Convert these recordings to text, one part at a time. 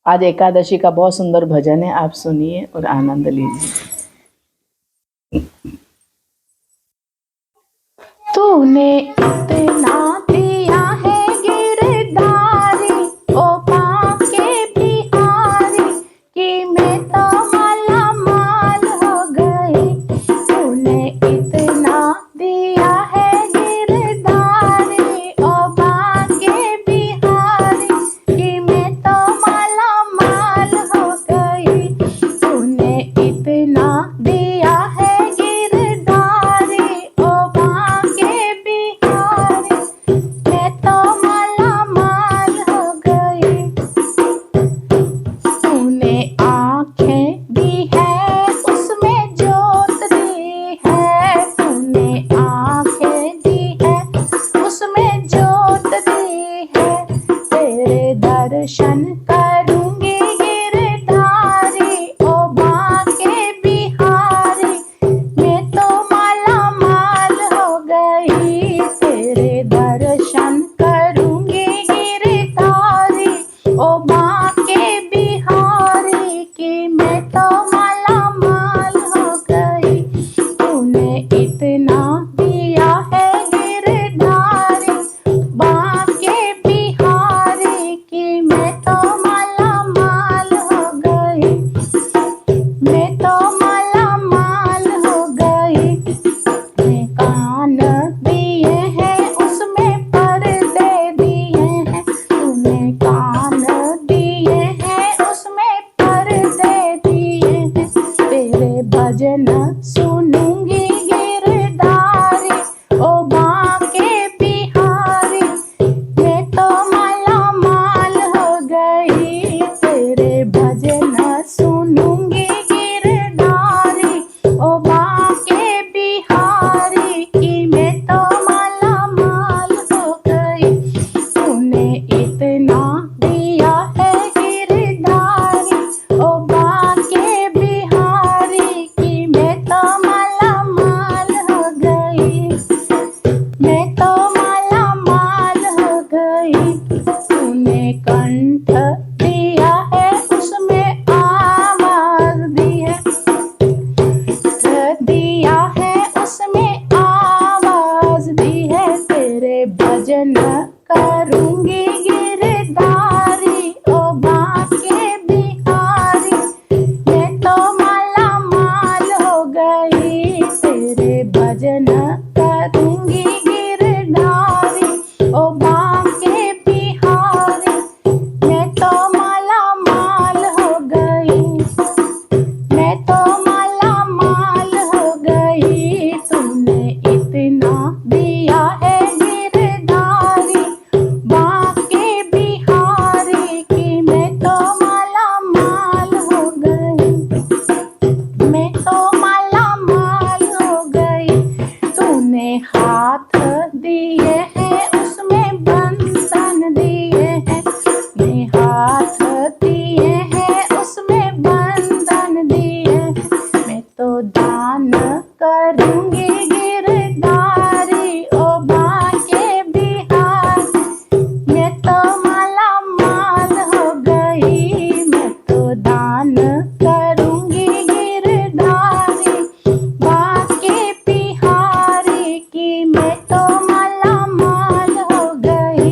आज एकादशी का बहुत सुंदर भजन है, आप सुनिए और आनंद लीजिए। तूने इतना दिया है गिरधारी ओ बांके बिहारी कि मैं तो माला माल हो गई। तूने इतना दिया है गिरधारी ओ बांके बिहारी कि मैं तो माला माल हो गई। तूने इतना दिया है गिरधारी ओ बांके बिहारी मैं तो माला माल हो गई। तूने आँखें दी है उसमें जोत दी है। तूने आँखें दी है उसमें जोत दी है। तेरे दर्शन करूंगी गिरधारी ओ बांके बिहारी मैं तो माला माल हो गई। तेरे दर्शन करूंगी गिरधारी ओ बांके बिहारी कि मैं तो माला माल हो गई। तूने इतना दिया है गिरधारी बांके बिहारी कि मैं तो माला माल हो गई। मैं तो माला माल हो गई। मैं कान दिए हैं उसमें पर्दे दिए हैं। तूने कान दिए हैं उसमें पर्दे दिए हैं। तेरे भजन सुनूंगी गिरधारी ओ बांके बिहारी मैं तो माला माल हो गई। तेरे भजन सुनूंगी गिरधारी ओ बांके बिहारी कि मैं तो माला माल हो गई। तूने इतना दिया है गिरधारी ओ बांके बिहारी कि मैं तो माला माल हो गई। मैं तो माला माल हो गई। तूने कंठ दिया है उसमें आवाज दी है। दिया है उसमें आवाज दी है। तेरे भजन करूंगी गिरधारी ओ बांके बिहारी मैं तो माला माल हो गई। तेरे भजन करूंगी गिरधारी ओ बांके बिहारी मैं तो माला माल हो गई। मैं तो माला माल हो गई। तूने इतना दिया है गिरधारी बांके बिहारी कि मैं तो माला माल हो गई। मैं तो माला माल हो गई। तूने हाथ दिए हैं उसमें बंधन दिए हैं। ने हाथ दिए हैं उसमें बंधन दिए हैं। मैं तो दान करूंगी गिरधारी ओ बांके बिहारी मैं तो माला माल हो गई। मैं तो दान करूंगी गिरधारी बांके बिहारी कि मैं तो माला माल हो गई।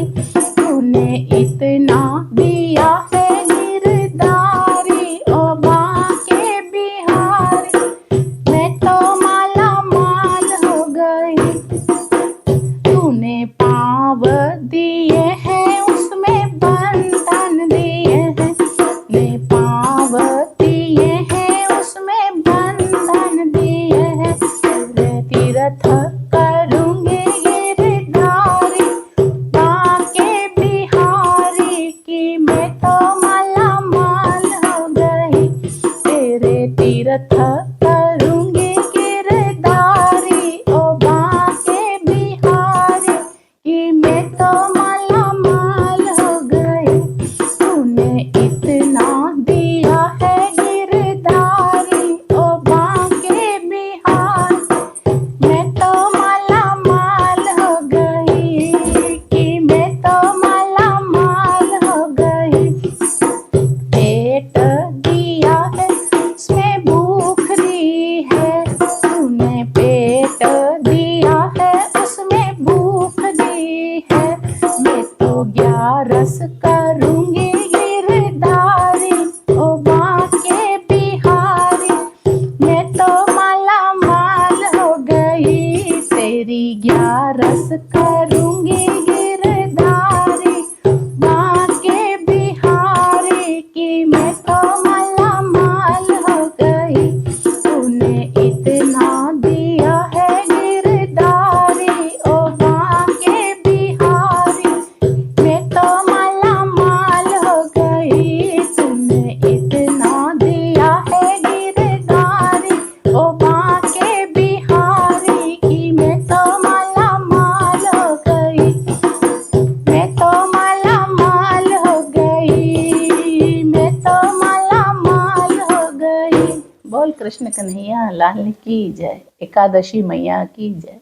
तूने इतना दिया है गिरधारी ओ बांके बिहारी मैं तो माला माल हो गई। तूने पाँव दिए हैं उसमें बंधन दिए हैं। ने पाँव दिए हैं उसमें बंधन दिए हैं। तेरे तीर्थ करूंगी गिरधारी बांके बिहारी कि मैं तो माला माल हो गई। तेरे तीर्थ करूंगी गिरधारी ओ बांके बिहारी कि मैं तो माला माल हो गई। तूने इतना दिया है गिरधारी ओ बांके बिहारी मैं तो माला माल हो गई कि मैं तो माला माल हो गई। बोल कृष्ण कन्हैया लाल की जय, एकादशी मैया की जय।